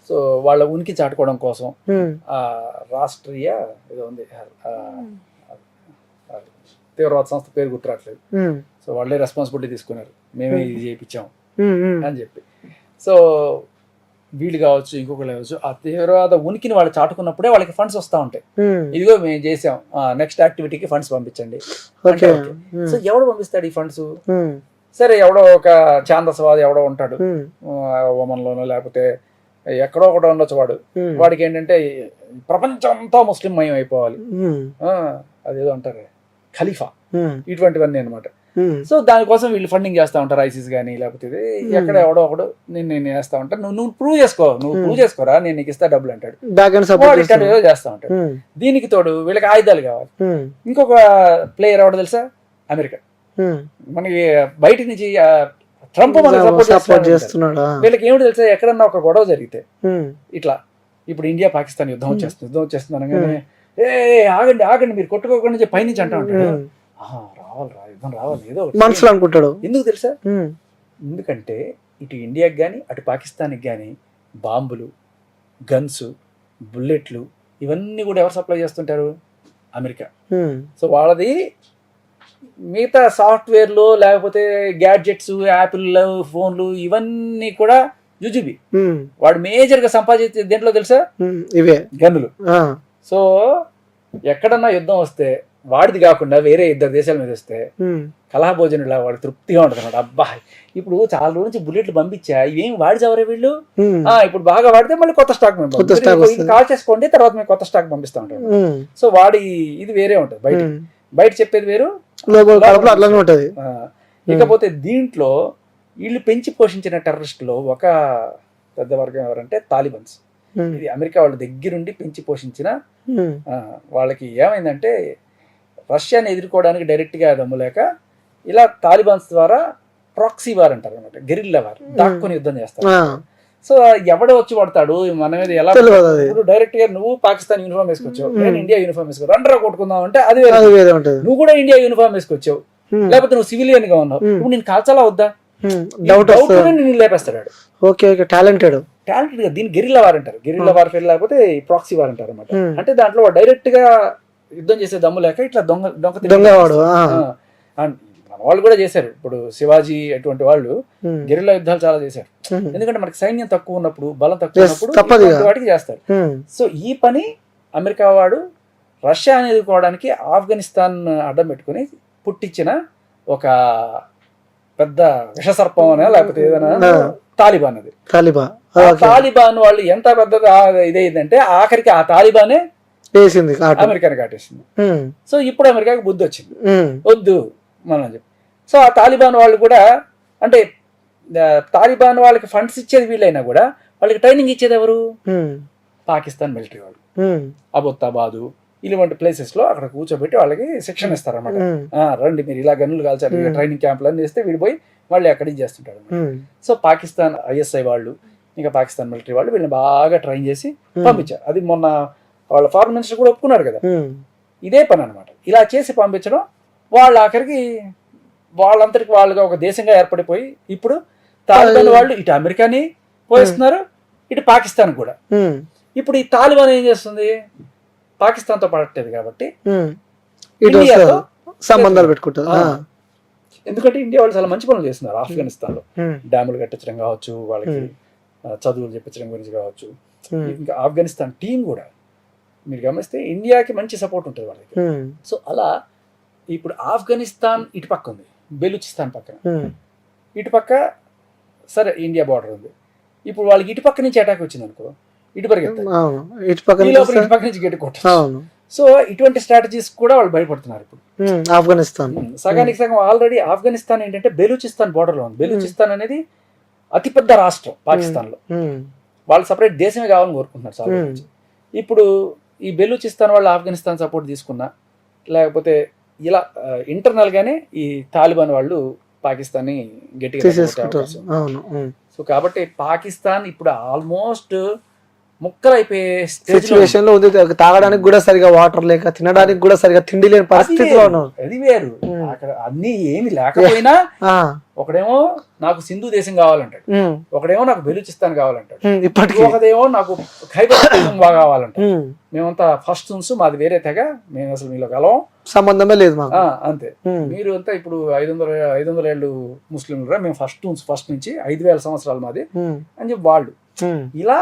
సో వాళ్ళ ఉనికి చాటుకోవడం కోసం ఆ రాష్ట్రీయ ఏదో ఉంది తీవ్రవాద సంస్థ పేరు గుర్తురాట్లేదు. సో వాళ్ళే రెస్పాన్సిబిలిటీ తీసుకున్నారు, మేమే ఇది చేయించాం అని చెప్పి. సో వీళ్ళు కావచ్చు ఇంకొకరు కావచ్చు, ఆ తీవ్రవాద ఉనికిని వాళ్ళు చాటుకున్నప్పుడే వాళ్ళకి ఫండ్స్ వస్తూ ఉంటాయి. ఇదిగో మేము చేసాం, నెక్స్ట్ యాక్టివిటీకి ఫండ్స్ పంపించండి. సో ఎవడు పంపిస్తాడు ఈ ఫండ్స్? సరే ఎవడో ఒక ఛాందసవాది ఎవడో ఉంటాడు ఒమన్లోనో లేకపోతే ఎక్కడో ఒకడో ఉండొచ్చు, వాడికి ఏంటంటే ప్రపంచం అంతా ముస్లిం మయం అయిపోవాలి, అదేదో అంటారు ఖలీఫా, ఇటువంటివన్నీ అనమాట. సో దానికోసం వీళ్ళు ఫండింగ్ చేస్తా ఉంటారు, ఐసిస్ కానీ లేకపోతే ఎక్కడ ఎవడో ఒకడు నేను వేస్తా ఉంటాను, నువ్వు ప్రూవ్ చేసుకోరా నేను నీకు ఇస్తా డబ్బులు అంటాడు, చేస్తా ఉంటాడు. దీనికి తోడు వీళ్ళకి ఆయుధాలు కావాలి. ఇంకొక ప్లేయర్ ఎవడో తెలుసా? అమెరికా. మనకి బయట నుంచి ట్రంప్ మనకి సపోర్ట్ సపోర్ట్ చేస్తున్నాడా? వీళ్ళకి ఏమిటి తెలుసా, ఎక్కడన్నా ఒక గొడవ జరిగితే ఇట్లా ఇప్పుడు ఇండియా పాకిస్తాన్ యుద్ధం వచ్చేస్తుంది అనగానే ఆగండి ఆగండి మీరు కొట్టుకోకుండా చెప్పి పైనుంచి అంటా ఉంటాడు. రావాలి యుద్ధం రావాలి ఏదో మనసులో అనుకుంటాడు. ఎందుకు తెలుసా, ఎందుకంటే ఇటు ఇండియాకి కానీ అటు పాకిస్తాన్కి కానీ బాంబులు, గన్స్, బుల్లెట్లు ఇవన్నీ కూడా ఎవరు సప్లై చేస్తుంటారు, అమెరికా. సో వాళ్ళది మిగతా సాఫ్ట్వేర్లు లేకపోతే గ్యాడ్జెట్స్, యాపిల్ ఫోన్లు ఇవన్నీ కూడా జుజుబి. వాడు మేజర్ గా సంపాదించే దేంట్లో తెలుసా, ఇవే గన్నులు. సో ఎక్కడన్నా యుద్ధం వస్తే వాడిది కాకుండా వేరే ఇద్దరు దేశాల మీద వస్తే కలహభోజనులా వాడు తృప్తిగా ఉంటుంది అన్నమాట. అబ్బా ఇప్పుడు చాలా రోజు నుంచి బుల్లెట్లు పంపించా, ఇవేం వాడి చవరే వీళ్ళు, ఇప్పుడు బాగా వాడితే మళ్ళీ కొత్త స్టాక్ కాల్ చేసుకోండి తర్వాత మేము కొత్త స్టాక్ పంపిస్తా ఉంటాం. సో వాడి ఇది వేరే ఉంటుంది, బయట చెప్పేది వేరు, అట్లానే ఉంటది. ఇకపోతే దీంట్లో వీళ్ళు పెంచి పోషించిన టెర్రరిస్టులో ఒక పెద్ద వర్గం ఎవరంటే తాలిబన్స్. ఇది అమెరికా వాళ్ళ దగ్గరుండి పెంచి పోషించిన వాళ్ళకి ఏమైందంటే రష్యాని ఎదుర్కోవడానికి డైరెక్ట్ గా దమ్ము లేక ఇలా తాలిబాన్స్ ద్వారా ప్రాక్సీ వార్ అంటారు అనమాట, గెరిల్లా వార్, దాక్కుని యుద్ధం చేస్తారు. సో ఎవడో వచ్చి పడతాడు మన మీద ఎలా, డైరెక్ట్ గా నువ్వు పాకిస్తాన్ యూనిఫామ్ వేసుకొచ్చావు, నేను ఇండియా యూనిఫామ్ వేసుకో, రండ్రా కొట్టుకుందాం అంటే అది వేరే ఉంటుంది. నువ్వు కూడా ఇండియా యూనిఫామ్ వేసుకొచ్చావు, లేకపోతే నువ్వు సివిలియన్ గా ఉన్నావు, ఇప్పుడు నేను కాల్చాలా వద్దా నేను లేపేస్తాడు. టాలెంటెడ్ గా దీన్ని గెరిల్లా వార్ అంటారు. గెరిల్లా వార్ ఫెయిల్ లేకపోతే ప్రాక్సీ వార్ అంటారు అనమాట. అంటే దాంట్లో డైరెక్ట్ గా యుద్ధం చేసే దమ్ము లేక ఇట్లా దొంగవాడు మన వాళ్ళు కూడా చేశారు. ఇప్పుడు శివాజీ అటువంటి వాళ్ళు గెరిల్లా యుద్ధాలు చాలా చేశారు. ఎందుకంటే మనకి సైన్యం తక్కువ ఉన్నప్పుడు, బలం తక్కువ ఉన్నప్పుడు వాటికి చేస్తారు. సో ఈ పని అమెరికా వాడు రష్యా అని ఎదుర్కోవడానికి ఆఫ్ఘనిస్తాన్ అడ్డం పెట్టుకుని పుట్టించిన ఒక పెద్ద విషసర్పం అనే లేకపోతే ఏదైనా తాలిబాన్. అది తాలిబాన్ వాళ్ళు ఎంత పెద్దగా ఇదేంటంటే ఆఖరికి ఆ తాలిబానే అమెరికాని కాటేసింది. సో ఇప్పుడు అమెరికాకి బుద్ధి వచ్చింది, వద్దు మనం చెప్పి. సో ఆ తాలిబాన్ వాళ్ళు కూడా అంటే తాలిబాన్ వాళ్ళకి ఫండ్స్ ఇచ్చేది వీళ్ళైనా కూడా వాళ్ళకి ట్రైనింగ్ ఇచ్చేది ఎవరు, పాకిస్తాన్ మిలిటరీ వాళ్ళు. అబోత్తాబాదు ఇలాంటి ప్లేసెస్ లో అక్కడ కూర్చోబెట్టి వాళ్ళకి శిక్షణ ఇస్తారన్నమాట. రండి మీరు ఇలా గన్నులు కాల్చాలి, ట్రైనింగ్ క్యాంపులు అన్ని చేస్తే వీడిపోయి మళ్ళీ అక్కడికి చేస్తుంటారు. సో పాకిస్తాన్ ISI వాళ్ళు ఇంకా పాకిస్తాన్ మిలిటరీ వాళ్ళు వీళ్ళని బాగా ట్రైన్ చేసి పంపించారు. అది మొన్న వాళ్ళ ఫారెన్ మినిస్టర్ కూడా ఒప్పుకున్నారు కదా. ఇదే పని అనమాట, ఇలా చేసి పంపించడం. వాళ్ళు ఆఖరికి వాళ్ళంతటికి వాళ్ళుగా ఒక దేశంగా ఏర్పడిపోయి ఇప్పుడు తాలిబాన్ వాళ్ళు ఇటు అమెరికాని పోయిస్తున్నారు, ఇటు పాకిస్తాన్ కూడా. ఇప్పుడు ఈ తాలిబాన్ ఏం చేస్తుంది, పాకిస్తాన్ తో పడట్లేదు కాబట్టి ఇండియాతో సంబంధాలు పెట్టుకుంటారు. ఎందుకంటే ఇండియా వాళ్ళు చాలా మంచి పనులు చేస్తున్నారు ఆఫ్ఘనిస్తాన్ లో, డ్యాములు కట్టించడం కావచ్చు, వాళ్ళకి చదువులు చెప్పించడం గురించి కావచ్చు. ఇంకా ఆఫ్ఘనిస్తాన్ టీం కూడా మీరు గమనిస్తే ఇండియాకి మంచి సపోర్ట్ ఉంటుంది వాళ్ళకి. సో అలా ఇప్పుడు ఆఫ్ఘనిస్తాన్ ఇటు పక్క ఉంది, బెలూచిస్తాన్ పక్కన, ఇటు పక్క సరే ఇండియా బార్డర్ ఉంది. ఇప్పుడు వాళ్ళకి ఇటు పక్క నుంచి అటాక్ వచ్చింది అనుకో, ఇటు పరిగెత్తారు, ఇటు పక్క నుంచి గట్టి కొట్టారు. సో ఇటువంటి స్ట్రాటజీస్ కూడా వాళ్ళు భయపడుతున్నారు ఇప్పుడు. ఆఫ్ఘనిస్తాన్ సగానికి సగం ఆల్రెడీ ఆఫ్ఘనిస్తాన్ ఏంటంటే బెలూచిస్తాన్ బార్డర్ లో ఉంది. బెలూచిస్తాన్ అనేది అతిపెద్ద రాష్ట్రం పాకిస్తాన్ లో, వాళ్ళు సపరేట్ దేశమే కావాలని కోరుకుంటున్నారు చాలా నుంచి. ఇప్పుడు ఈ బెలూచిస్తాన్ వాళ్ళు ఆఫ్ఘనిస్తాన్ సపోర్ట్ తీసుకున్నా లేకపోతే ఇలా ఇంటర్నల్ గానే ఈ తాలిబాన్ వాళ్ళు పాకిస్తాన్ ని గట్టిగా. సో కాబట్టి పాకిస్తాన్ ఇప్పుడు ఆల్మోస్ట్ ముక్కలైపోయే సిచ్యువేషన్ లో ఉంది. తాగడానికి కూడా సరిగా వాటర్ లేక, తినడానికి కూడా సరిగా తిండి లేని పరిస్థితిలో ఉన్నాం. అది వేరు, అక్కడ అన్ని ఏమి లేకపోయినా ఒకడేమో నాకు సింధు దేశం కావాలంటాడు, ఒకడేమో నాకు బెలూచిస్తాన్ కావాలంటాడు, ఇప్పటికీ ఒకదేమో నాకు ఖైబర్ పఖ్తూన్ఖ్వా కావాలంటాడు. మేమంతా ఫస్ట్ మాది వేరే తెగ, మేము అసలు మీలో కలవం, సంబంధమే లేదు మాకు, అంతే. మీరు అంతా ఇప్పుడు 500 ఏళ్ళు ముస్లింలు, మేము ఫస్ట్ నుంచి 5000 సంవత్సరాలు మాది అని చెప్పి వాళ్ళు. ఇలా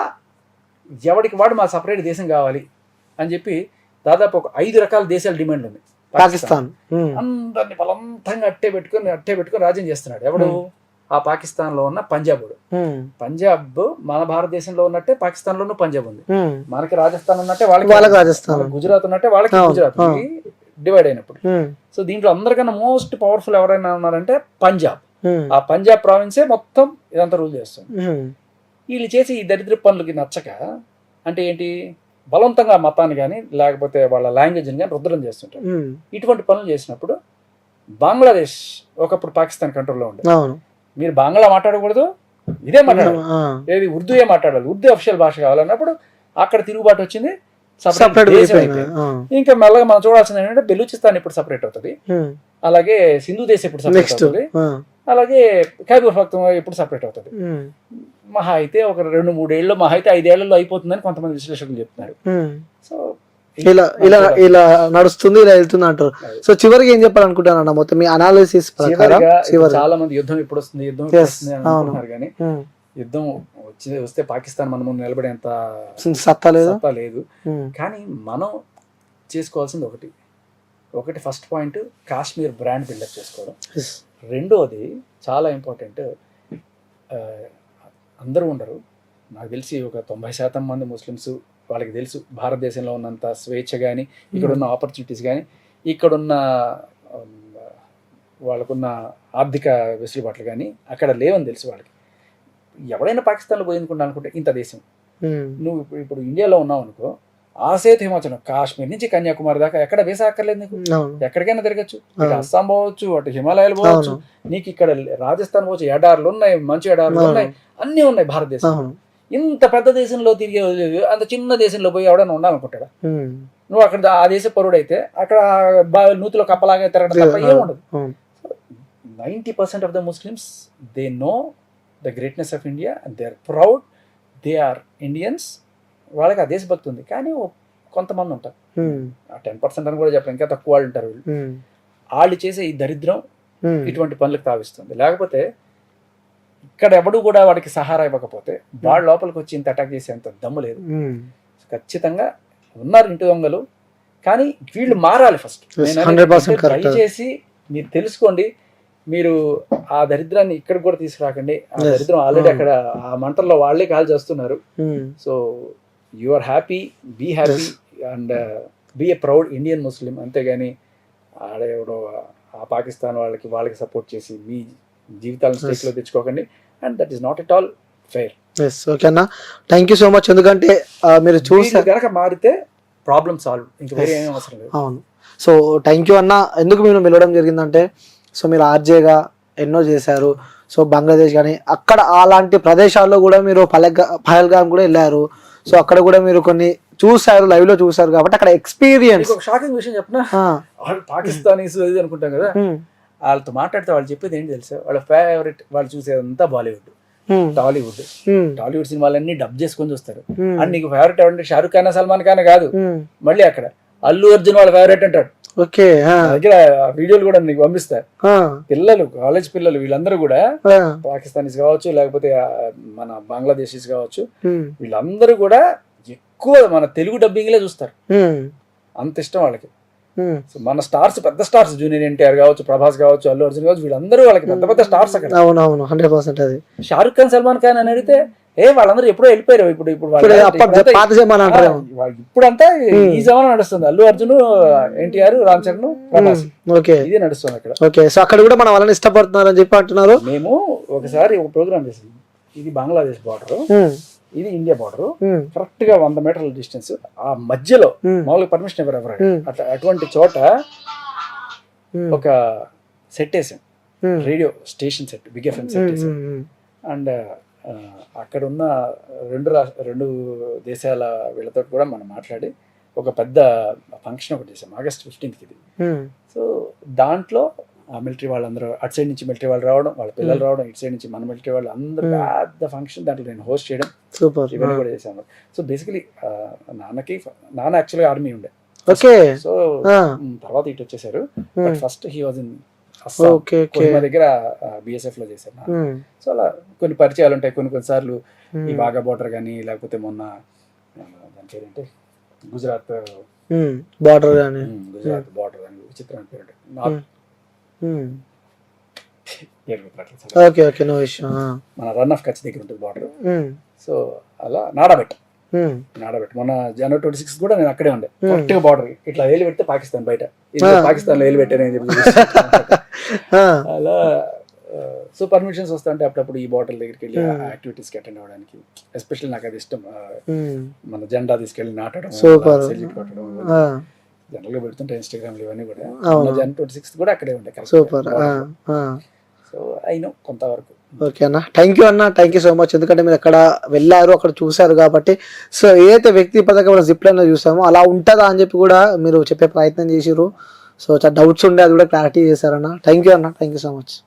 ఎవడికి వాడు మా సపరేట్ దేశం కావాలి అని చెప్పి దాదాపు ఒక 5 రకాల దేశాల డిమాండ్ ఉంది పాకిస్తాన్. అందరిని బలవంతంగా అట్టే పెట్టుకుని రాజ్యం చేస్తున్నాడు. ఎవడు, ఆ పాకిస్తాన్ లో ఉన్న పంజాబ్. పంజాబ్ మన భారతదేశంలో ఉన్నట్టే పాకిస్తాన్ లోనూ పంజాబ్ ఉంది. మనకి రాజస్థాన్ ఉన్నట్టే వాళ్ళకి రాజస్థాన్, గుజరాత్ ఉన్నట్టే వాళ్ళకి గుజరాత్ డివైడ్ అయినప్పుడు. సో దీంట్లో అందరికన్నా మోస్ట్ పవర్ఫుల్ ఎవరైనా ఉన్నారంటే పంజాబ్. ఆ పంజాబ్ ప్రావిన్సే మొత్తం ఇదంతా రూల్ చేస్తుంది. వీళ్ళు చేసి ఈ దరిద్ర పనులకి నచ్చక, అంటే ఏంటి, బలవంతంగా మతాన్ని కానీ లేకపోతే వాళ్ళ లాంగ్వేజ్ని కానీ రుద్దడం చేస్తుంటారు. ఇటువంటి పనులు చేసినప్పుడు బంగ్లాదేశ్ ఒకప్పుడు పాకిస్తాన్ కంట్రోల్లో ఉండేది. మీరు బంగ్లా మాట్లాడకూడదు, ఇదే మాట్లాడాలి, ఏది ఉర్దూయే మాట్లాడాలి, ఉర్దూ అఫిషియల్ భాష కావాలన్నప్పుడు అక్కడ తిరుగుబాటు వచ్చింది, సపరేట్ దేశం అయిపోయింది. ఇంకా మెల్లగా మనం చూడాల్సింది ఏంటంటే బెలూచిస్తాన్ ఇప్పుడు సపరేట్ అవుతుంది, అలాగే సింధు దేశం ఇప్పుడు సపరేట్ అవుతుంది, అలాగే ఖైబర్ పఖ్తూన్ఖ్వా ఇప్పుడు సపరేట్ అవుతుంది. మహా అయితే ఒక 2-3 ఏళ్ళు, మహా అయితే 5 ఏళ్లలో అయిపోతుందని కొంతమంది విశ్లేషకులు చెప్తున్నారు. సో ఇలా ఇలా ఇలా నడుస్తుంది, ఇలా వెళ్తుంది అంటారు. సో చివరికి ఏం చెప్పాలనుకుంటాను మొత్తం మీ అనాలిసిస్ ప్రకారం? చాలా మంది యుద్ధం ఎప్పుడు వస్తుంది, యుద్ధం ఎప్పుడు వస్తుంది అని అనుకుంటున్నారు, కానీ యుద్ధం వస్తే పాకిస్తాన్ మన ముందు నిలబడేంత సత్తా లేదు. కానీ మనం చేసుకోవాల్సింది ఒకటి first point Kashmir brand buildup చేసుకోవడం. రెండోది చాలా ఇంపార్టెంట్, అందరూ ఉండరు, నాకు తెలిసి ఒక 90% మంది ముస్లిమ్స్, వాళ్ళకి తెలుసు భారతదేశంలో ఉన్నంత స్వేచ్ఛ కానీ, ఇక్కడున్న ఆపర్చునిటీస్ కానీ, ఇక్కడున్న వాళ్ళకున్న ఆర్థిక వెసులుబాట్లు కానీ అక్కడ లేవని తెలుసు వాళ్ళకి. ఎవడైనా పాకిస్తాన్లో పోయిందుకుంటా అనుకుంటే ఇంత దేశం, నువ్వు ఇప్పుడు ఇండియాలో ఉన్నావు అనుకో, ఆసేతు హిమాచలం కాశ్మీర్ నుంచి కన్యాకుమారి దాకా ఎక్కడ వీసా అక్కర్లేదు నీకు, ఎక్కడికైనా తిరగచ్చు. ఇటు అస్సాం పోవచ్చు, అటు హిమాలయాలు పోవచ్చు, నీకు ఇక్కడ రాజస్థాన్ పోవచ్చు, ఎడార్లు ఉన్నాయి, మంచి ఎడార్లు ఉన్నాయి, అన్నీ ఉన్నాయి భారతదేశం. ఇంత పెద్ద దేశంలో తిరిగే అంత చిన్న దేశంలో పోయి ఎవడైనా ఉండాలనుకుంటాడా? నువ్వు అక్కడ ఆ దేశ పౌరుడైతే అక్కడ నూతిలో కప్పలాగా తిరగడం తప్ప ఏముండదు. 90% of the Muslims they know the greatness of India and they are proud, they are Indians. వాళ్ళకి ఆ దేశభక్తి ఉంది. కానీ కొంతమంది ఉంటారు, 10% అని కూడా చెప్పారు, ఇంకా తక్కువ వాళ్ళు ఉంటారు. వాళ్ళు చేసే ఈ దరిద్రం ఇటువంటి పనులకు తావిస్తుంది. లేకపోతే ఇక్కడ ఎవడు కూడా వాడికి సహారా ఇవ్వకపోతే వాడు లోపలికి వచ్చి ఇంత అటాక్ చేసేంత దమ్ము లేదు. ఖచ్చితంగా ఉన్నారు ఇంటి దొంగలు, కానీ వీళ్ళు మారాలి ఫస్ట్. దయచేసి మీరు తెలుసుకోండి, మీరు ఆ దరిద్రాన్ని ఇక్కడికి కూడా తీసుకురాకండి. ఆ దరిద్రం ఆల్రెడీ అక్కడ ఆ మంటల్లో వాళ్ళే కాల్ చేస్తున్నారు. So you are happy, be happy and be a proud Indian Muslim. అంతేగాని ఆడెవడో ఆ పాకిస్తాన్ వాళ్ళకి సపోర్ట్ చేసి మీ జీవితాలను స్టేట్లో తెచ్చుకోకండి. And that is not at all fair. Okay అన్న, థ్యాంక్ యూ సో మచ్. ఎందుకంటే మీరు చూసి కనుక మారితే ప్రాబ్లమ్ సాల్వ్, ఇంకా వేరే ఏమీ అవసరం లేదు. అవును. సో థ్యాంక్ యూ అన్న. ఎందుకు మేము పిలవడం జరిగిందంటే, సో మీరు ఆర్జేగా ఎన్నో చేశారు. సో బంగ్లాదేశ్ కానీ అక్కడ అలాంటి ప్రదేశాల్లో కూడా మీరు పహల్గామ్ కూడా వెళ్ళారు. సో అక్కడ కూడా మీరు కొన్ని చూసారు, లైవ్ లో చూసారు కాబట్టి అక్కడ ఎక్స్పీరియన్స్. ఒక షాకింగ్ విషయం చెప్పినా, వాళ్ళు పాకిస్తానీస్ అనుకుంటాం కదా, వాళ్ళతో మాట్లాడితే వాళ్ళు చెప్పేది ఏంటి తెలుసా, వాళ్ళ ఫేవరెట్ వాళ్ళు చూసేదంతా బాలీవుడ్, టాలీవుడ్ సినిమాలన్నీ డబ్ చేసుకొని చూస్తారు. అండ్ నీకు ఫేవరెట్ ఎవరంటే షారుఖ్ ఖాన్, సల్మాన్ ఖాన్ కాదు, మళ్ళీ అక్కడ అల్లు అర్జున్ వాళ్ళ ఫేవరెట్ అంటాడు. దగ్గర వీడియోలు కూడా నీకు పంపిస్తా. పిల్లలు, కాలేజ్ పిల్లలు వీళ్ళందరూ కూడా పాకిస్తానీస్ కావచ్చు, లేకపోతే మన బంగ్లాదేశీస్ కావచ్చు, వీళ్ళందరూ కూడా ఎక్కువ మన తెలుగు డబ్బింగ్ లే చూస్తారు. అంత ఇష్టం వాళ్ళకి. మన స్టార్స్, పెద్ద స్టార్స్, జూనియర్ ఎన్టీఆర్ కావచ్చు, ప్రభాస్ కావచ్చు, అల్లు అర్జున్ కావచ్చు, వీళ్ళందరూ వాళ్ళకి పెద్ద పెద్ద స్టార్స్ అక్కడ. అవునవును, 100% అది. షారుఖ్ ఖాన్, సల్మాన్ ఖాన్ అని అడిగితే వాళ్ళందరూ ఎప్పుడో వెళ్ళిపోయారు. ఇప్పుడు ఇప్పుడంతా ఈ జమానా నడుస్తుంది. అల్లు అర్జున్, ఎన్టీఆర్, రామ్ చరణ్, ప్రభాస్, ఇది నడుస్తుంది అక్కడ. ఓకే, సో అక్కడ కూడా మన వాళ్ళని ఇష్టపడుతున్నారు అని చెప్పి అంటున్నారు. మేము ఒకసారి ఒక ప్రోగ్రామ్ చేసాం. ఇది బంగ్లాదేశ్ బార్డర్, ఇది ఇండియా బార్డర్, కరెక్ట్ గా 100 మీటర్ల డిస్టెన్స్. ఆ మధ్యలో మామూలుగా పర్మిషన్ ఎవరు అట్లా అటువంటి చోట ఒక సెట్ వేసాం, radio station set, big FM set వేసాం. అండ్ అక్కడ ఉన్న రెండు దేశాల వీళ్ళతో కూడా మనం మాట్లాడి ఒక పెద్ద ఫంక్షన్ ఒకటి చేసాం ఆగస్ట్ 15th ఇది. సో దాంట్లో ఆ మిలిటరీ వాళ్ళందరూ, అటు సైడ్ నుంచి మిలిటరీ వాళ్ళు రావడం, వాళ్ళ పిల్లలు రావడం, ఇటు సైడ్ నుంచి మన మిలిటరీ వాళ్ళు అందరూ, పెద్ద ఫంక్షన్. దాంట్లో నేను హోస్ట్ చేయడం, ఇవన్నీ కూడా చేశాను. సో బేసికలీ నాన్న యాక్చువల్గా ఆర్మీ ఉండే. సో తర్వాత ఇటు వచ్చేసారు. But first he was in మా దగ్గర బిఎస్ఎఫ్ లో చేశాను. సో అలా కొన్ని పరిచయాలు ఉంటాయి. కొన్నిసార్లు ఈ వాఘా బోర్డర్ కానీ, లేకపోతే మొన్న దాని పేరేంటే గుజరాత్ బార్డర్ కానీ, విచిత్రమైన పేరు మన రన్ ఆఫ్ కచ్ దగ్గర ఉంటుంది బార్డర్. సో అలా నాడాబెట్ మొన్న జనవరి 26 కూడా నేను అక్కడే ఉండే. కరెక్ట్ గా బార్డర్ ఇట్లా వేలు పెడితే పాకిస్తాన్ బయట, పాకిస్తాన్ లో వేలు పెట్టానని చెప్పి అలా. సో పర్మిషన్స్ వస్తుంటే అప్పుడప్పుడు ఈ బాటిల్ దగ్గరికి వెళ్ళి యాక్టివిటీస్ కి అటెండ్ అవ్వడానికి, ఎస్పెషల్లీ నాకు అది ఇష్టం. మన జెండా తీసుకెళ్లి నాటడం, సెల్యూట్ కొట్టడం, జనరల్ గా పెడుతుంటే ఇన్స్టాగ్రామ్ లో ఇవన్నీ కూడా. జనవరి 26 కూడా అక్కడే ఉండే. సో సో అయినా కొంతవరకు. ఓకే అన్న, థ్యాంక్ యూ అన్న, థ్యాంక్ యూ సో మచ్. ఎందుకంటే మీరు అక్కడ వెళ్ళారు, అక్కడ చూశారు కాబట్టి. సో ఏదైతే వ్యక్తిగతంగా జిప్ లైన్లో చూసామో అలా ఉంటుందా అని చెప్పి కూడా మీరు చెప్పే ప్రయత్నం చేసిరు. సో చాలా డౌట్స్ ఉండే, అది కూడా క్లారిటీ చేశారన్న. థ్యాంక్ యూ అన్న, థ్యాంక్ యూ సో మచ్.